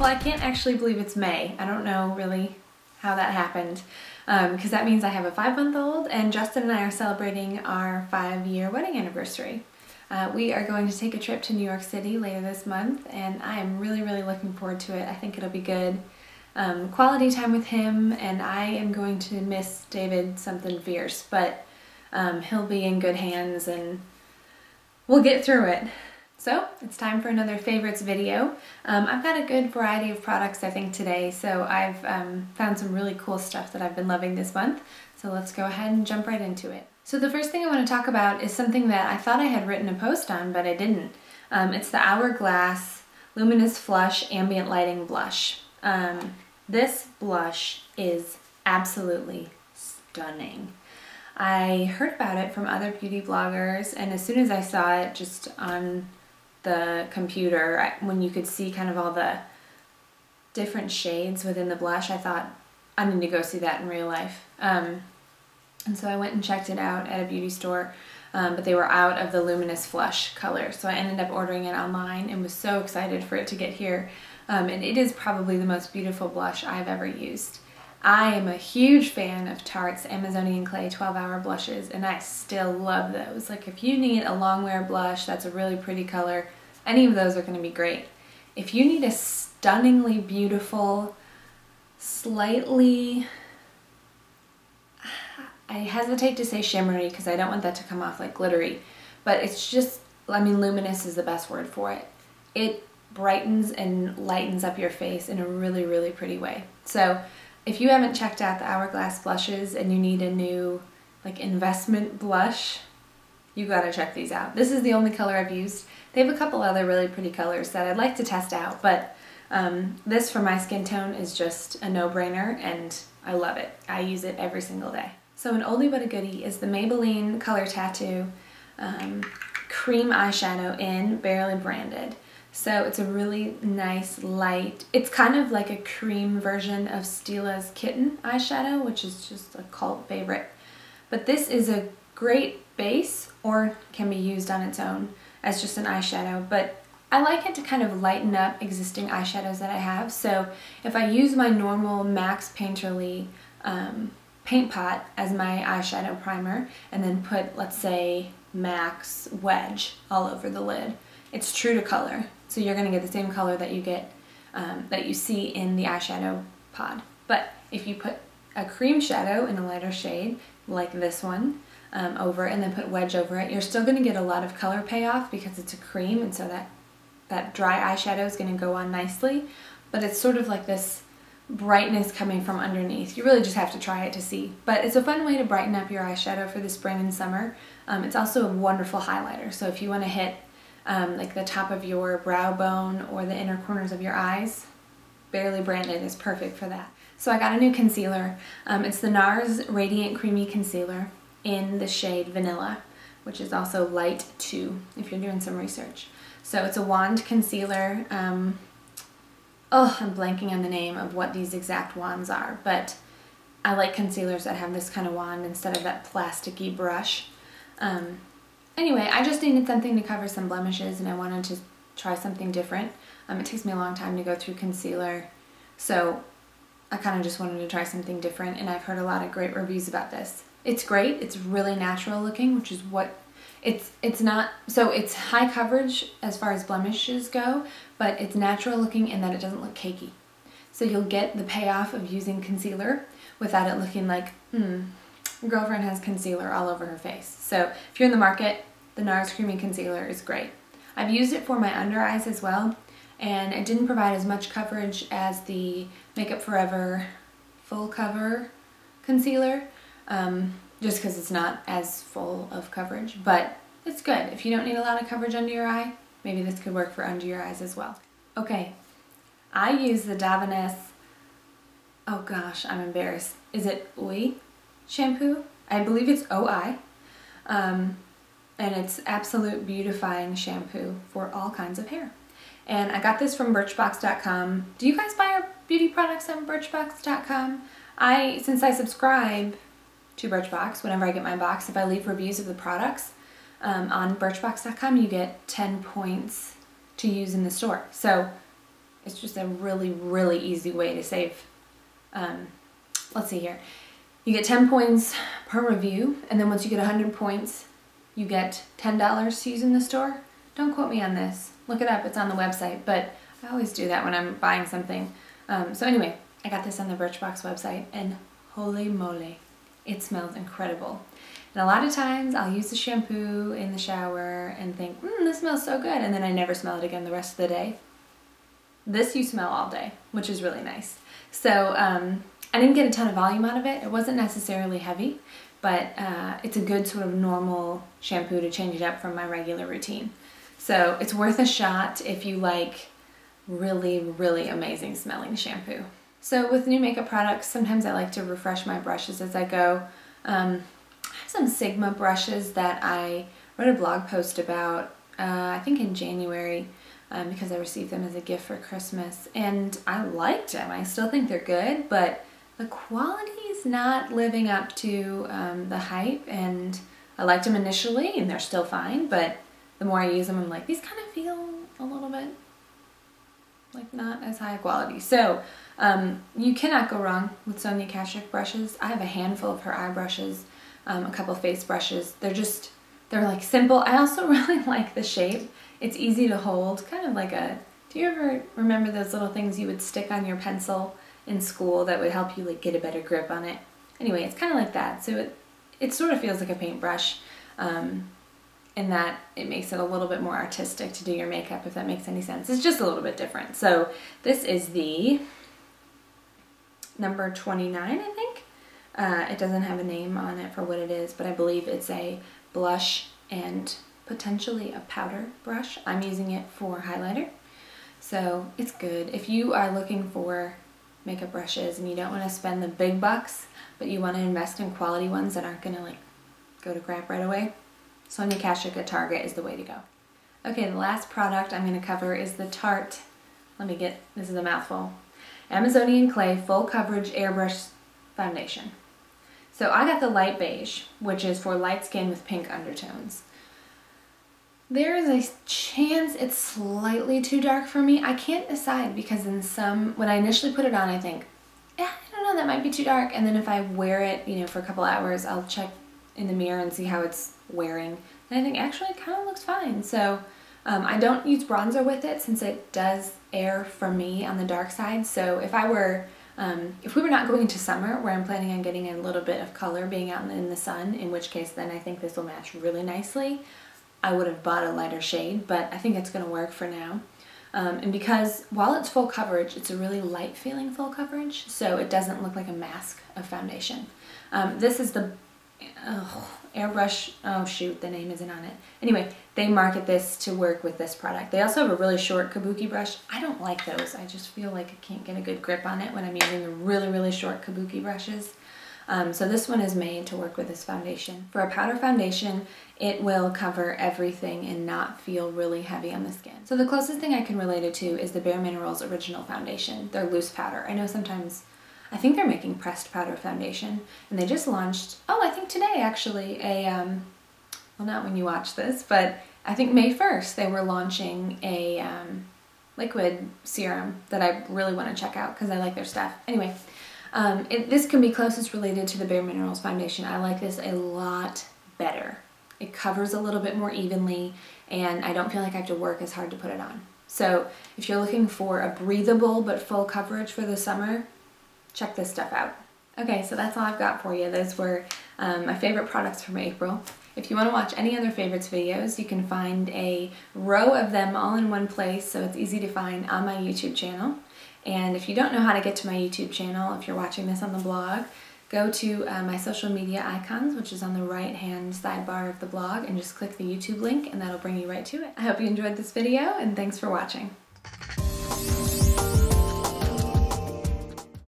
Well, I can't actually believe it's May. I don't know really how that happened, because that means I have a 5-month-old and Justin and I are celebrating our 5-year wedding anniversary. We are going to take a trip to New York City later this month, and I am really looking forward to it. I think it'll be good. Quality time with him, and I am going to miss David something fierce, but he'll be in good hands and we'll get through it. So it's time for another favorites video. I've got a good variety of products I think today, so I've found some really cool stuff that I've been loving this month. So let's go ahead and jump right into it. So the first thing I want to talk about is something that I thought I had written a post on, but I didn't. It's the Hourglass Luminous Flush Ambient Lighting Blush. This blush is absolutely stunning. I heard about it from other beauty bloggers, and as soon as I saw it just on the computer, when you could see kind of all the different shades within the blush, I thought, I need to go see that in real life. And so I went and checked it out at a beauty store, but they were out of the Luminous Flush color, so I ended up ordering it online and was so excited for it to get here. And it is probably the most beautiful blush I've ever used. I am a huge fan of Tarte's Amazonian Clay 12-Hour blushes, and I still love those. Like, if you need a long wear blush that's a really pretty color, any of those are going to be great. If you need a stunningly beautiful, slightly, I hesitate to say shimmery because I don't want that to come off like glittery, but it's just, I mean, luminous is the best word for it. It brightens and lightens up your face in a really pretty way. So if you haven't checked out the Hourglass blushes and you need a new like investment blush, you gotta check these out. This is the only color I've used. They have a couple other really pretty colors that I'd like to test out, but this for my skin tone is just a no-brainer, and I love it. I use it every single day. So an oldie but a goodie is the Maybelline Color Tattoo cream eyeshadow in Barely Branded. So it's a really nice light, it's kind of like a cream version of Stila's Kitten eyeshadow, which is just a cult favorite. But this is a great base, or can be used on its own as just an eyeshadow, but I like it to kind of lighten up existing eyeshadows that I have. So if I use my normal Max Painterly paint pot as my eyeshadow primer and then put, let's say, Max Wedge all over the lid, it's true to color. So you're going to get the same color that you get, that you see in the eyeshadow pod. But if you put a cream shadow in a lighter shade, like this one, over and then put Wedge over it, you're still going to get a lot of color payoff because it's a cream, and so that dry eyeshadow is going to go on nicely. But it's sort of like this brightness coming from underneath. You really just have to try it to see. But it's a fun way to brighten up your eyeshadow for the spring and summer. It's also a wonderful highlighter, so if you want to hit like the top of your brow bone or the inner corners of your eyes, Barely Branded is perfect for that. So I got a new concealer. It's the NARS Radiant Creamy Concealer in the shade Vanilla, which is also light 2 if you're doing some research. So it's a wand concealer. Oh, I'm blanking on the name of what these exact wands are, but I like concealers that have this kind of wand instead of that plasticky brush. Anyway, I just needed something to cover some blemishes, and I wanted to try something different. It takes me a long time to go through concealer, so I kind of just wanted to try something different, and I've heard a lot of great reviews about this. It's great. It's really natural looking, which is what it's not, so it's high coverage as far as blemishes go, but it's natural looking in that it doesn't look cakey. So you'll get the payoff of using concealer without it looking like, girlfriend has concealer all over her face. So if you're in the market, the NARS Creamy Concealer is great. I've used it for my under eyes as well, and it didn't provide as much coverage as the Makeup Forever Full Cover Concealer, just because it's not as full of coverage, but it's good. If you don't need a lot of coverage under your eye, maybe this could work for under your eyes as well. Okay, I use the Davines, oh gosh, I'm embarrassed. Is it OI shampoo? I believe it's OI. And it's Absolute Beautifying Shampoo for all kinds of hair. And I got this from Birchbox.com. Do you guys buy our beauty products on Birchbox.com? Since I subscribe to Birchbox, whenever I get my box, if I leave reviews of the products on Birchbox.com, you get 10 points to use in the store. So It's just a really, really easy way to save. Let's see here. You get 10 points per review, and then once you get 100 points, you get $10 to use in the store. Don't quote me on this. Look it up, it's on the website, but I always do that when I'm buying something. So anyway, I got this on the Birchbox website, and holy moly, it smells incredible. And a lot of times I'll use the shampoo in the shower and think, this smells so good, and then I never smell it again the rest of the day. This you smell all day, which is really nice. So I didn't get a ton of volume out of it. It wasn't necessarily heavy, but it's a good sort of normal shampoo to change it up from my regular routine. So it's worth a shot if you like really, really amazing smelling shampoo. So with new makeup products, sometimes I like to refresh my brushes as I go. I have some Sigma brushes that I wrote a blog post about, I think in January, because I received them as a gift for Christmas, and I liked them. I still think they're good, but the quality is not living up to the hype, and I liked them initially, and they're still fine, but the more I use them, I'm like, these kind of feel a little bit like not as high quality. So you cannot go wrong with Sonia Kashuk brushes. I have a handful of her eye brushes, a couple face brushes. They're like simple. I also really like the shape. It's easy to hold, kind of like do you ever remember those little things you would stick on your pencil in school that would help you like get a better grip on it? Anyway, it's kind of like that. So it sort of feels like a paintbrush, in that it makes it a little bit more artistic to do your makeup, if that makes any sense. It's just a little bit different. So this is the number 29, I think. It doesn't have a name on it for what it is, but I believe it's a blush and potentially a powder brush. I'm using it for highlighter. So it's good. If you are looking for makeup brushes and you don't want to spend the big bucks, but you want to invest in quality ones that aren't going to like go to crap right away, Sonia Kashuk at Target is the way to go. Okay, the last product I'm going to cover is the Tarte, this is a mouthful, Amazonian Clay Full Coverage Airbrush Foundation. So I got the light beige, which is for light skin with pink undertones. There is a chance it's slightly too dark for me. I can't decide because when I initially put it on, I think, I don't know, that might be too dark. And then if I wear it, for a couple hours, I'll check in the mirror and see how it's wearing. And I think actually it kind of looks fine. So I don't use bronzer with it since it does err for me on the dark side. So if we were not going into summer where I'm planning on getting a little bit of color being out in the sun, in which case then I think this will match really nicely, I would have bought a lighter shade, but I think it's going to work for now. And because while it's full coverage, it's a really light feeling full coverage, so it doesn't look like a mask of foundation. This is the airbrush, oh shoot, the name isn't on it. Anyway, they market this to work with this product. They also have a really short kabuki brush. I don't like those. I just feel like I can't get a good grip on it when I'm using the really, really short kabuki brushes. So this one is made to work with this foundation. For a powder foundation, it will cover everything and not feel really heavy on the skin. So the closest thing I can relate it to is the Bare Minerals Original Foundation. They're loose powder. I know sometimes, I think they're making pressed powder foundation, and they just launched, I think today actually, well, not when you watch this, but I think May 1st they were launching a liquid serum that I really want to check out because I like their stuff. Anyway, this can be closest related to the Bare Minerals foundation. I like this a lot better. It covers a little bit more evenly, and I don't feel like I have to work as hard to put it on. So if you're looking for a breathable but full coverage for the summer, check this stuff out. Okay, so that's all I've got for you. Those were my favorite products from April. If you want to watch any other favorites videos, you can find a row of them all in one place, so it's easy to find on my YouTube channel. And if you don't know how to get to my YouTube channel, if you're watching this on the blog, go to my social media icons, which is on the right-hand sidebar of the blog, and just click the YouTube link, and that'll bring you right to it. I hope you enjoyed this video, and thanks for watching.